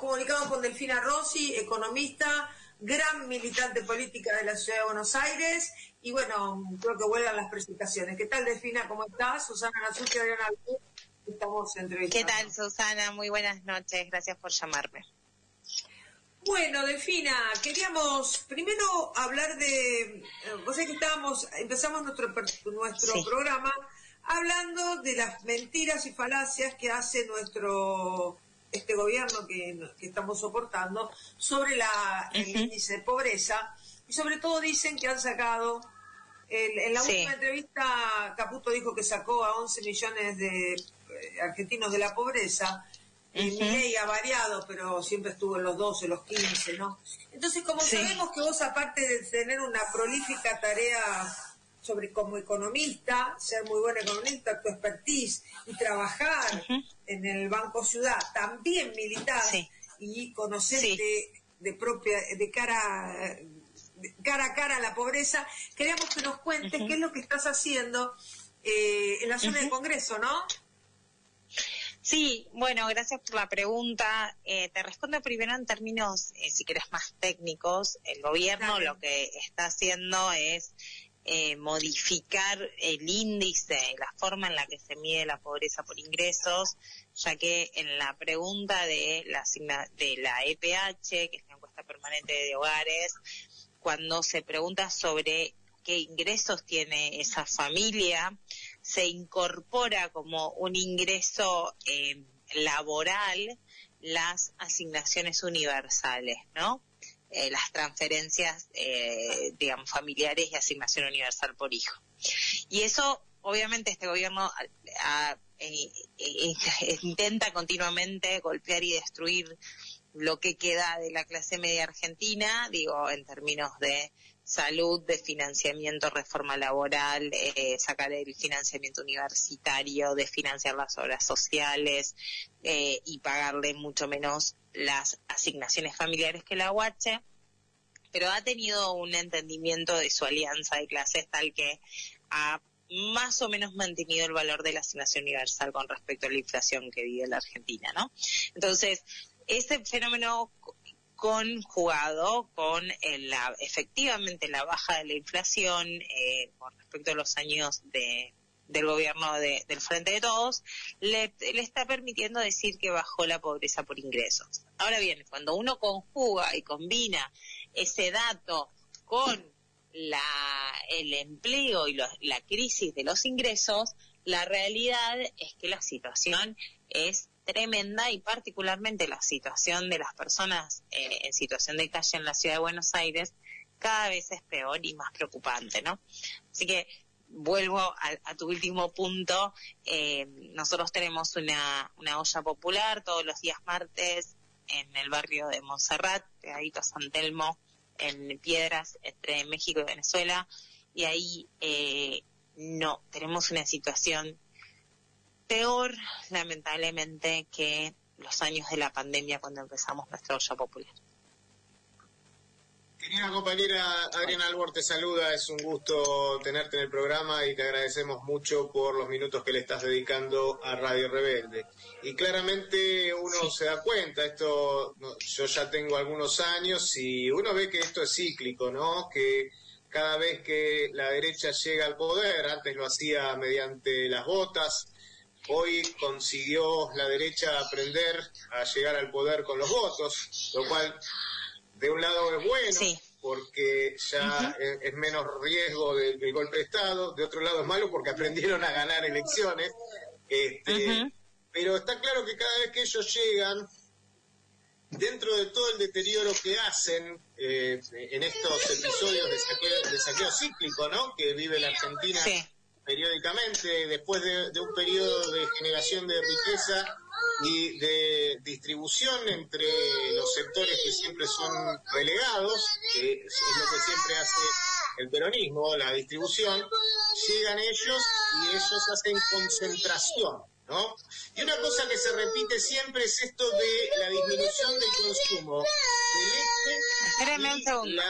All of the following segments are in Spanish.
comunicamos con Delfina Rossi, economista, gran militante política de la Ciudad de Buenos Aires, y bueno, creo que vuelvan las presentaciones. ¿Qué tal, Delfina? ¿Cómo estás? Susana Nasucci, Adriana Alcú, estamos entrevistando. ¿Qué tal, Susana? Muy buenas noches, gracias por llamarme. Bueno, Delfina, queríamos primero hablar de, vos sabés que empezamos nuestro sí. programa hablando de las mentiras y falacias que hace este gobierno que estamos soportando sobre el índice de pobreza, y sobre todo dicen que han sacado, en la última entrevista Caputo dijo que sacó a 11 millones de argentinos de la pobreza. Milei ha variado, pero siempre estuvo en los 12, los 15, ¿no? Entonces, como sabemos que vos, aparte de tener una prolífica tarea como economista, ser muy buena economista, tu expertise, y trabajar en el Banco Ciudad, también militar y conocer de cara a cara a la pobreza, queríamos que nos cuentes qué es lo que estás haciendo en la zona de Congreso, ¿no? Sí, bueno, gracias por la pregunta. Te respondo primero en términos, si querés, más técnicos. El gobierno lo que está haciendo es modificar el índice, la forma en la que se mide la pobreza por ingresos, ya que en la pregunta de la EPH, que es la encuesta permanente de hogares, cuando se pregunta sobre qué ingresos tiene esa familia, se incorpora como un ingreso laboral las asignaciones universales, ¿no? Las transferencias, digamos, familiares y asignación universal por hijo. Y eso, obviamente, este gobierno intenta continuamente golpear y destruir lo que queda de la clase media argentina, digo, en términos de salud, de financiamiento, reforma laboral, sacar el financiamiento universitario, de financiar las obras sociales y pagarle mucho menos las asignaciones familiares que la UH, pero ha tenido un entendimiento de su alianza de clases tal que ha más o menos mantenido el valor de la asignación universal con respecto a la inflación que vive la Argentina, ¿no? Entonces, ese fenómeno conjugado con efectivamente la baja de la inflación con respecto a los años del gobierno del Frente de Todos, le está permitiendo decir que bajó la pobreza por ingresos. Ahora bien, cuando uno conjuga y combina ese dato con el empleo y la crisis de los ingresos, la realidad es que la situación es tremenda, y particularmente la situación de las personas en situación de calle en la Ciudad de Buenos Aires cada vez es peor y más preocupante, ¿no? Así que vuelvo a tu último punto. Nosotros tenemos una olla popular todos los días martes en el barrio de Montserrat, pegadito a San Telmo, en Piedras, entre México y Venezuela, y ahí tenemos una situación peor, lamentablemente, que los años de la pandemia cuando empezamos nuestra olla popular. Querida compañera Adriana Albor te saluda, es un gusto tenerte en el programa y te agradecemos mucho por los minutos que le estás dedicando a Radio Rebelde. Y claramente uno se da cuenta, yo ya tengo algunos años y uno ve que esto es cíclico, ¿no? Que cada vez que la derecha llega al poder, antes lo hacía mediante las botas, hoy consiguió la derecha aprender a llegar al poder con los votos, lo cual de un lado es bueno, porque ya es menos riesgo del golpe de Estado, de otro lado es malo porque aprendieron a ganar elecciones, pero está claro que cada vez que ellos llegan, dentro de todo el deterioro que hacen en estos episodios de saqueo cíclico, ¿no?, que vive la Argentina periódicamente, después de un periodo de generación de riqueza y de distribución entre los sectores que siempre son relegados, que es lo que siempre hace el peronismo, la distribución, llegan ellos y ellos hacen concentración, ¿no? Y una cosa que se repite siempre es esto de la disminución del consumo de leche. Espérame un segundo.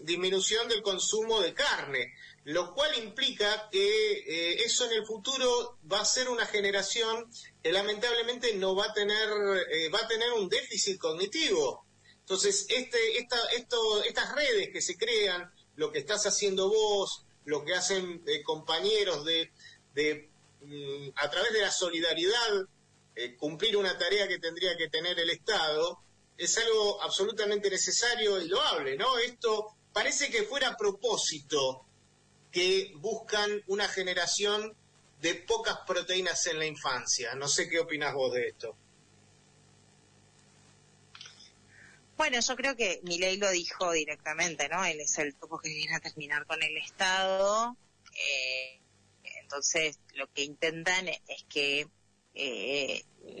disminución del consumo de carne, lo cual implica que eso en el futuro va a ser una generación que lamentablemente no va a tener un déficit cognitivo. Entonces, estas redes que se crean, lo que estás haciendo vos, lo que hacen compañeros a través de la solidaridad, cumplir una tarea que tendría que tener el Estado, es algo absolutamente necesario y loable, ¿no? Esto parece que fuera a propósito que buscan una generación de pocas proteínas en la infancia. No sé qué opinás vos de esto. Bueno, yo creo que Milei lo dijo directamente, ¿no? Él es el topo que viene a terminar con el Estado. Entonces, lo que intentan es que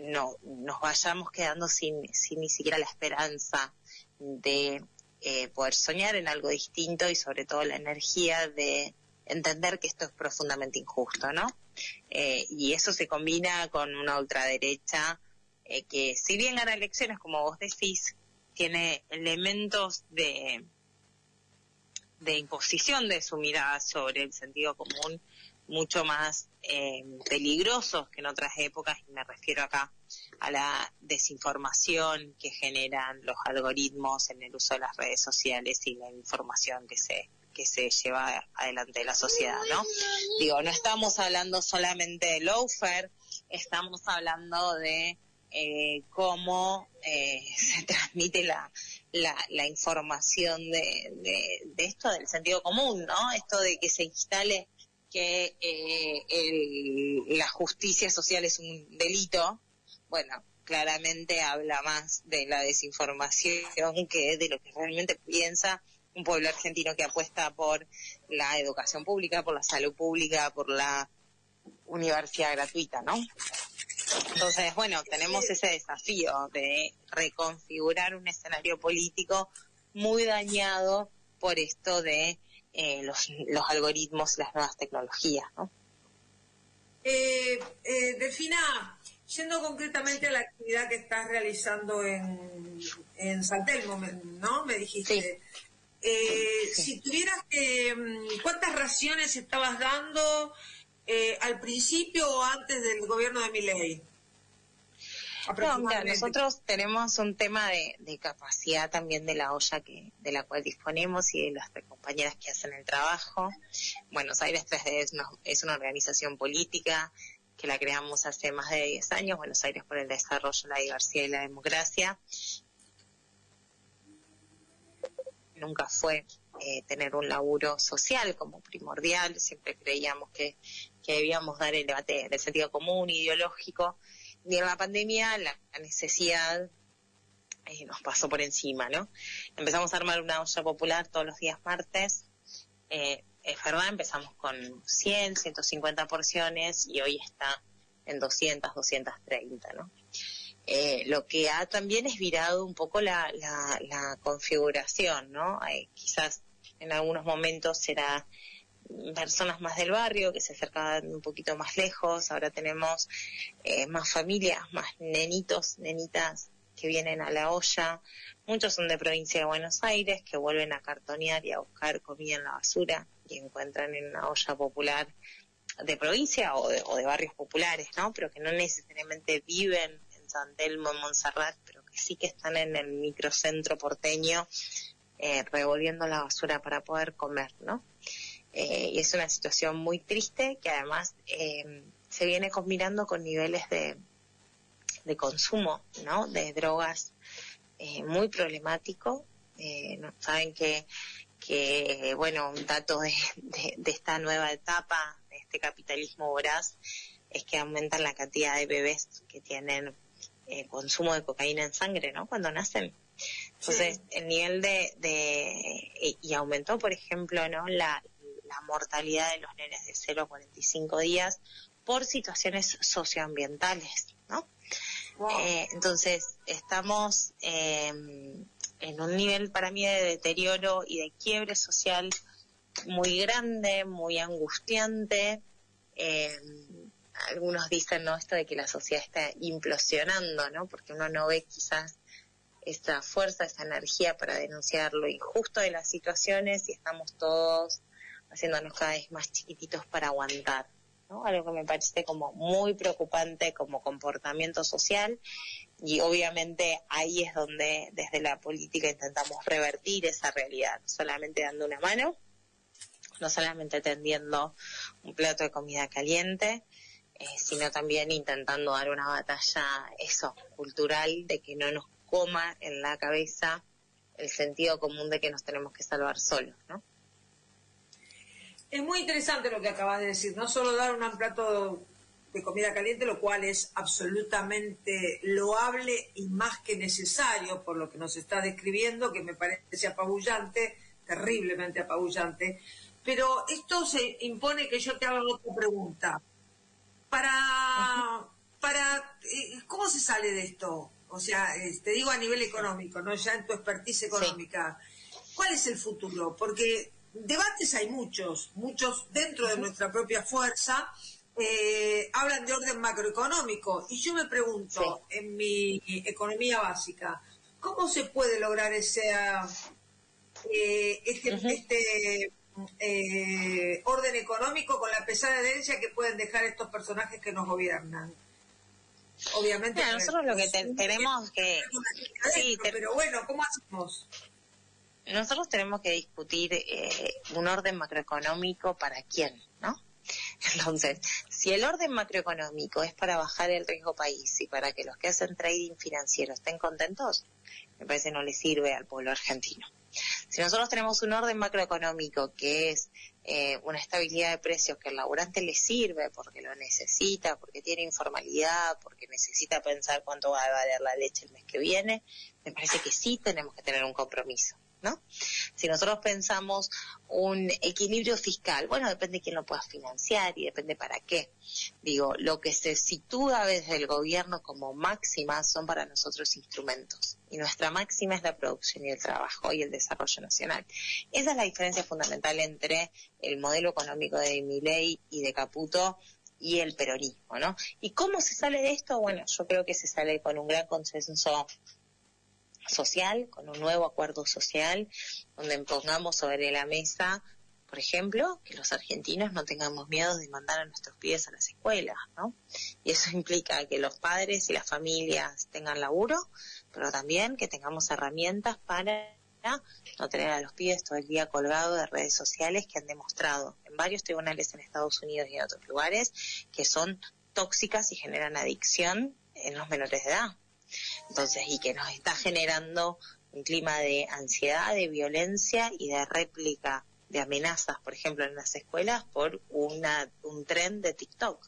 no nos vayamos quedando sin ni siquiera la esperanza de poder soñar en algo distinto y sobre todo la energía de entender que esto es profundamente injusto, ¿no? Y eso se combina con una ultraderecha que, si bien gana elecciones, como vos decís, tiene elementos de imposición de su mirada sobre el sentido común mucho más peligrosos que en otras épocas, y me refiero acá a la desinformación que generan los algoritmos en el uso de las redes sociales y la información que se lleva adelante de la sociedad, ¿no? Digo, no estamos hablando solamente de lawfare, estamos hablando de cómo se transmite la información de esto del sentido común, ¿no? Esto de que se instale que la justicia social es un delito, bueno, claramente habla más de la desinformación que de lo que realmente piensa un pueblo argentino que apuesta por la educación pública, por la salud pública, por la universidad gratuita, ¿no? Entonces, bueno, tenemos ese desafío de reconfigurar un escenario político muy dañado por esto de los algoritmos y las nuevas tecnologías, ¿no? Delfina, yendo concretamente a la actividad que estás realizando en San Telmo, ¿no? Me dijiste. Sí. Si tuvieras que... ¿cuántas raciones estabas dando al principio o antes del gobierno de Milei? No, mira, nosotros tenemos un tema de capacidad también de la olla de la cual disponemos y de las compañeras que hacen el trabajo. Buenos Aires 3D es una organización política que la creamos hace más de 10 años, Buenos Aires por el Desarrollo, la Diversidad y la Democracia. Nunca fue tener un laburo social como primordial, siempre creíamos que debíamos dar el debate del sentido común, ideológico, y en la pandemia la necesidad nos pasó por encima, ¿no? Empezamos a armar una olla popular todos los días martes, es verdad, empezamos con 100, 150 porciones y hoy está en 200, 230, ¿no? Lo que ha también es virado un poco la configuración, ¿no? Quizás en algunos momentos será personas más del barrio que se acercaban un poquito más lejos, ahora tenemos más familias, más nenitos, nenitas que vienen a la olla, muchos son de provincia de Buenos Aires que vuelven a cartonear y a buscar comida en la basura y encuentran en una olla popular de provincia o de barrios populares, ¿no? Pero que no necesariamente viven en San Telmo, en Montserrat, pero que sí que están en el microcentro porteño revolviendo la basura para poder comer, ¿no? Y es una situación muy triste que además se viene combinando con niveles de consumo, ¿no? De drogas muy problemático. ¿No? Saben que bueno, un dato de esta nueva etapa, de este capitalismo voraz, es que aumentan la cantidad de bebés que tienen consumo de cocaína en sangre, ¿no? Cuando nacen. Entonces, sí. El nivel y aumentó, por ejemplo, ¿no? La mortalidad de los nenes de 0 a 45 días por situaciones socioambientales, ¿no? Wow. Entonces, estamos en un nivel para mí de deterioro y de quiebre social muy grande, muy angustiante. Algunos dicen, ¿no? Esto de que la sociedad está implosionando, ¿no? Porque uno no ve quizás esa fuerza, esa energía para denunciar lo injusto de las situaciones y estamos todos haciéndonos cada vez más chiquititos para aguantar, ¿no? Algo que me parece como muy preocupante como comportamiento social, y obviamente ahí es donde desde la política intentamos revertir esa realidad, no solamente dando una mano, no solamente tendiendo un plato de comida caliente, sino también intentando dar una batalla, cultural, de que no nos coma en la cabeza el sentido común de que nos tenemos que salvar solos, ¿no? Es muy interesante lo que acabas de decir, no solo dar un plato de comida caliente, lo cual es absolutamente loable y más que necesario por lo que nos está describiendo, que me parece apabullante, terriblemente apabullante, pero esto se impone que yo te haga otra pregunta. ¿Cómo se sale de esto? O sea, te digo a nivel económico, ¿no? Ya en tu expertise económica. Sí. ¿Cuál es el futuro? Porque debates hay muchos dentro de nuestra propia fuerza, hablan de orden macroeconómico, y yo me pregunto, en mi economía básica, ¿cómo se puede lograr orden económico con la pesada herencia que pueden dejar estos personajes que nos gobiernan? Obviamente. Mira, nosotros lo que tenemos que... pero bueno, ¿cómo hacemos? Nosotros tenemos que discutir un orden macroeconómico para quién, ¿no? Entonces, si el orden macroeconómico es para bajar el riesgo país y para que los que hacen trading financiero estén contentos, me parece que no le sirve al pueblo argentino. Si nosotros tenemos un orden macroeconómico que es una estabilidad de precios que al laburante le sirve porque lo necesita, porque tiene informalidad, porque necesita pensar cuánto va a valer la leche el mes que viene, me parece que sí tenemos que tener un compromiso, ¿no? Si nosotros pensamos un equilibrio fiscal, bueno, depende de quién lo pueda financiar y depende para qué. Digo, lo que se sitúa desde el gobierno como máxima son para nosotros instrumentos. Y nuestra máxima es la producción y el trabajo y el desarrollo nacional. Esa es la diferencia fundamental entre el modelo económico de Milei y de Caputo y el peronismo, ¿no? ¿Y cómo se sale de esto? Bueno, yo creo que se sale con un gran consenso social, con un nuevo acuerdo social, donde pongamos sobre la mesa, por ejemplo, que los argentinos no tengamos miedo de mandar a nuestros pibes a las escuelas, ¿no? Y eso implica que los padres y las familias tengan laburo, pero también que tengamos herramientas para no tener a los pibes todo el día colgados de redes sociales que han demostrado en varios tribunales en Estados Unidos y en otros lugares que son tóxicas y generan adicción en los menores de edad. Entonces, y que nos está generando un clima de ansiedad, de violencia y de réplica de amenazas, por ejemplo, en las escuelas por un tren de TikTok.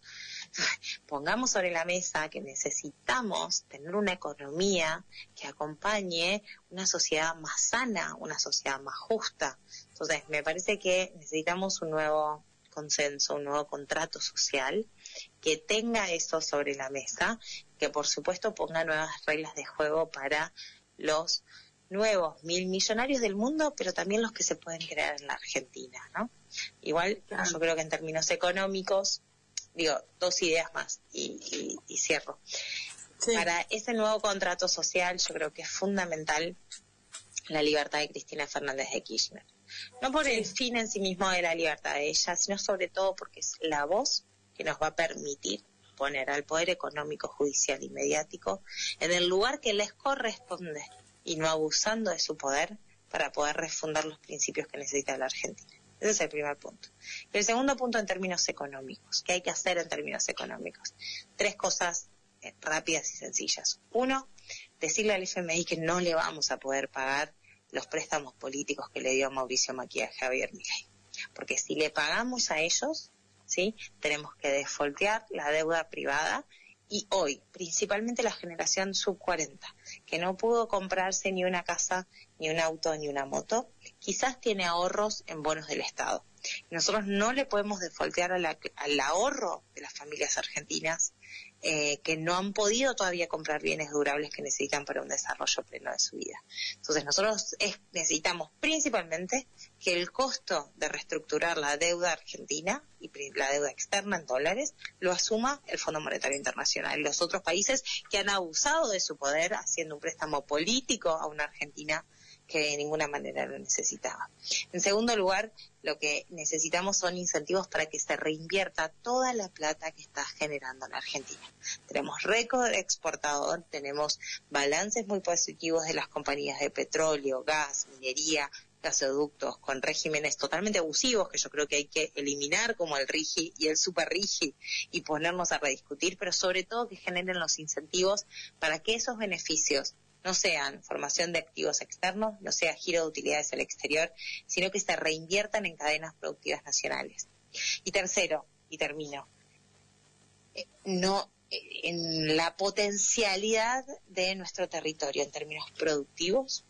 Pongamos sobre la mesa que necesitamos tener una economía que acompañe una sociedad más sana, una sociedad más justa. Entonces, me parece que necesitamos un nuevo consenso, un nuevo contrato social que tenga eso sobre la mesa, que por supuesto ponga nuevas reglas de juego para los nuevos 1.000 millonarios del mundo, pero también los que se pueden crear en la Argentina, ¿no? Igual, yo creo que en términos económicos, digo, dos ideas más y cierro. Sí. Para ese nuevo contrato social, yo creo que es fundamental la libertad de Cristina Fernández de Kirchner. No por el fin en sí mismo de la libertad de ella, sino sobre todo porque es la voz que nos va a permitir poner al poder económico, judicial y mediático en el lugar que les corresponde y no abusando de su poder para poder refundar los principios que necesita la Argentina. Ese es el primer punto. Y el segundo punto en términos económicos. ¿Qué hay que hacer en términos económicos? 3 cosas rápidas y sencillas. 1, decirle al FMI que no le vamos a poder pagar los préstamos políticos que le dio Mauricio Macri a Javier Milei. Porque si le pagamos a ellos, ¿sí?, tenemos que desfoltear la deuda privada. Y hoy, principalmente la generación sub-40, que no pudo comprarse ni una casa, ni un auto, ni una moto, quizás tiene ahorros en bonos del Estado. Nosotros no le podemos defaultear al ahorro de las familias argentinas que no han podido todavía comprar bienes durables que necesitan para un desarrollo pleno de su vida. Entonces nosotros necesitamos principalmente que el costo de reestructurar la deuda argentina y la deuda externa en dólares lo asuma el Fondo Monetario Internacional y los otros países que han abusado de su poder haciendo un préstamo político a una Argentina que de ninguna manera lo necesitaba. En segundo lugar, lo que necesitamos son incentivos para que se reinvierta toda la plata que está generando la Argentina. Tenemos récord exportador, tenemos balances muy positivos de las compañías de petróleo, gas, minería, gasoductos, con regímenes totalmente abusivos que yo creo que hay que eliminar, como el RIGI y el super RIGI, y ponernos a rediscutir, pero sobre todo que generen los incentivos para que esos beneficios no sean formación de activos externos, no sea giro de utilidades al exterior, sino que se reinviertan en cadenas productivas nacionales. Y tercero, y termino, en la potencialidad de nuestro territorio en términos productivos,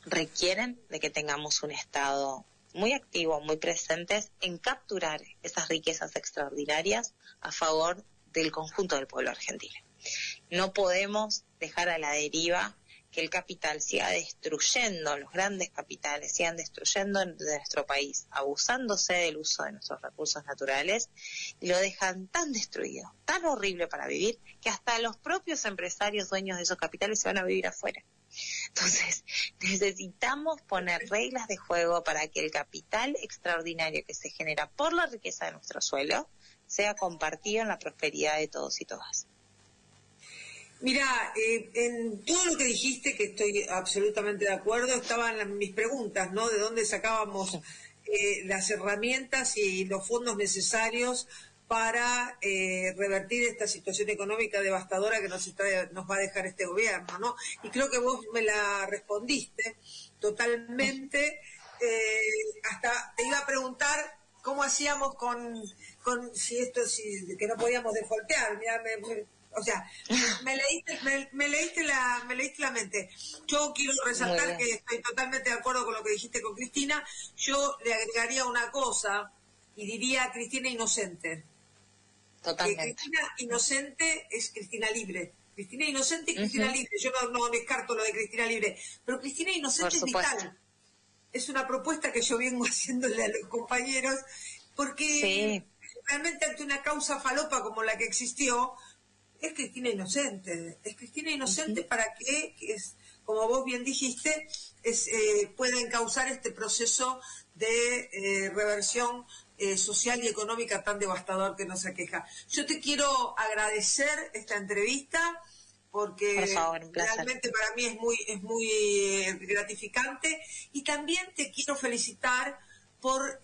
requieren de que tengamos un Estado muy activo, muy presentes en capturar esas riquezas extraordinarias a favor del conjunto del pueblo argentino. No podemos dejar a la deriva que el capital siga destruyendo, los grandes capitales sigan destruyendo de nuestro país, abusándose del uso de nuestros recursos naturales, y lo dejan tan destruido, tan horrible para vivir, que hasta los propios empresarios dueños de esos capitales se van a vivir afuera. Entonces, necesitamos poner reglas de juego para que el capital extraordinario que se genera por la riqueza de nuestro suelo sea compartido en la prosperidad de todos y todas. Mira, en todo lo que dijiste, que estoy absolutamente de acuerdo, estaban mis preguntas, ¿no? De dónde sacábamos las herramientas y los fondos necesarios para revertir esta situación económica devastadora que nos va a dejar este gobierno, ¿no? Y creo que vos me la respondiste totalmente. Hasta te iba a preguntar cómo hacíamos con si que no podíamos defaultear. Mirá, o sea, me leíste la mente. Yo quiero resaltar que estoy totalmente de acuerdo con lo que dijiste con Cristina. Yo le agregaría una cosa y diría Cristina inocente. Totalmente. Cristina inocente es Cristina libre. Cristina inocente y Cristina libre. Yo no descarto lo de Cristina libre, pero Cristina inocente es vital. Es una propuesta que yo vengo haciéndole a los compañeros porque realmente ante una causa falopa como la que existió, es Cristina inocente. Es Cristina inocente para que, como vos bien dijiste, pueda encauzar este proceso de reversión social y económica tan devastador que nos aqueja. Yo te quiero agradecer esta entrevista porque por favor, realmente para mí es muy gratificante, y también te quiero felicitar por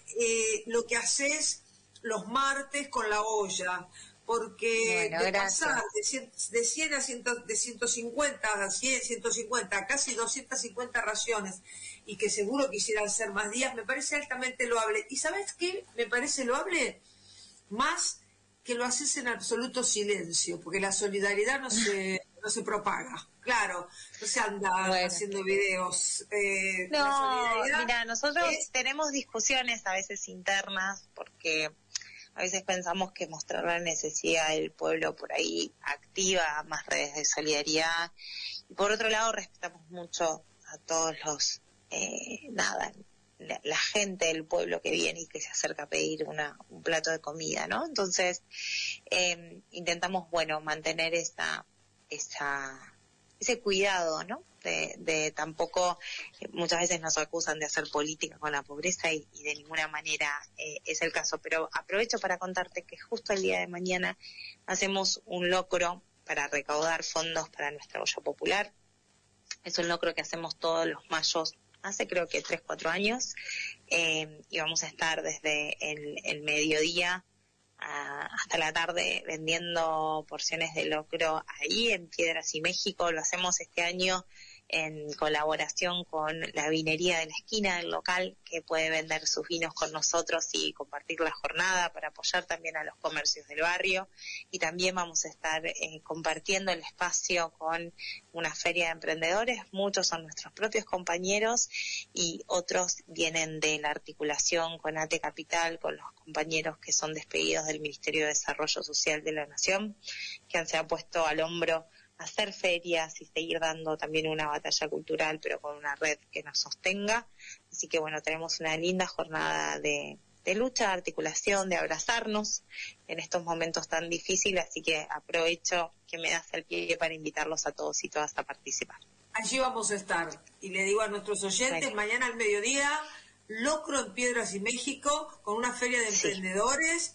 lo que haces los martes con la olla, porque de pasar de 100 a 150 a 100, 150 a casi 250 raciones, y que seguro quisieran ser más días, me parece altamente loable. ¿Y sabes qué me parece loable? Más que lo haces en absoluto silencio, porque la solidaridad no se propaga. Claro, no se anda haciendo videos. No, mira, nosotros tenemos discusiones a veces internas, porque a veces pensamos que mostrar la necesidad del pueblo por ahí activa más redes de solidaridad. Y por otro lado, respetamos mucho a todos los, la gente del pueblo que viene y que se acerca a pedir un plato de comida, ¿no? Entonces, intentamos, mantener ese cuidado, ¿no? De tampoco, muchas veces nos acusan de hacer política con la pobreza y de ninguna manera es el caso, pero aprovecho para contarte que justo el día de mañana hacemos un locro para recaudar fondos para nuestra olla popular. Es un locro que hacemos todos los mayos, hace creo que 3-4 años, y vamos a estar desde el mediodía hasta la tarde vendiendo porciones de locro ahí en Piedras y México. Lo hacemos este año en colaboración con la vinería de la esquina del local, que puede vender sus vinos con nosotros y compartir la jornada para apoyar también a los comercios del barrio. Y también vamos a estar compartiendo el espacio con una feria de emprendedores. Muchos son nuestros propios compañeros y otros vienen de la articulación con ATE Capital, con los compañeros que son despedidos del Ministerio de Desarrollo Social de la Nación, que se han puesto al hombro a hacer ferias y seguir dando también una batalla cultural, pero con una red que nos sostenga. Así que bueno, tenemos una linda jornada de lucha, de articulación, de abrazarnos en estos momentos tan difíciles, así que aprovecho que me das el pie para invitarlos a todos y todas a participar. Allí vamos a estar, y le digo a nuestros oyentes, mañana al mediodía, Locro en Piedras y México, con una feria de emprendedores,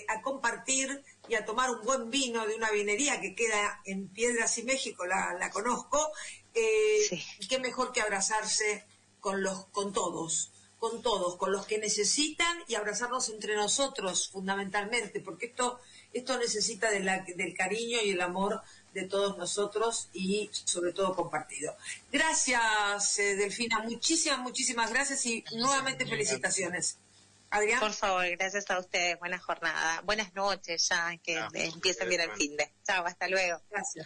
a compartir y a tomar un buen vino de una vinería que queda en Piedras y México, la conozco, y qué mejor que abrazarse con todos, con los que necesitan, y abrazarnos entre nosotros fundamentalmente, porque esto necesita del cariño y el amor de todos nosotros y sobre todo compartido. Gracias, Delfina, muchísimas gracias y nuevamente felicitaciones. Adrián. Por favor, gracias a ustedes, buena jornada, buenas noches ya, que empiecen bien el fin de. Chao, hasta luego. Gracias.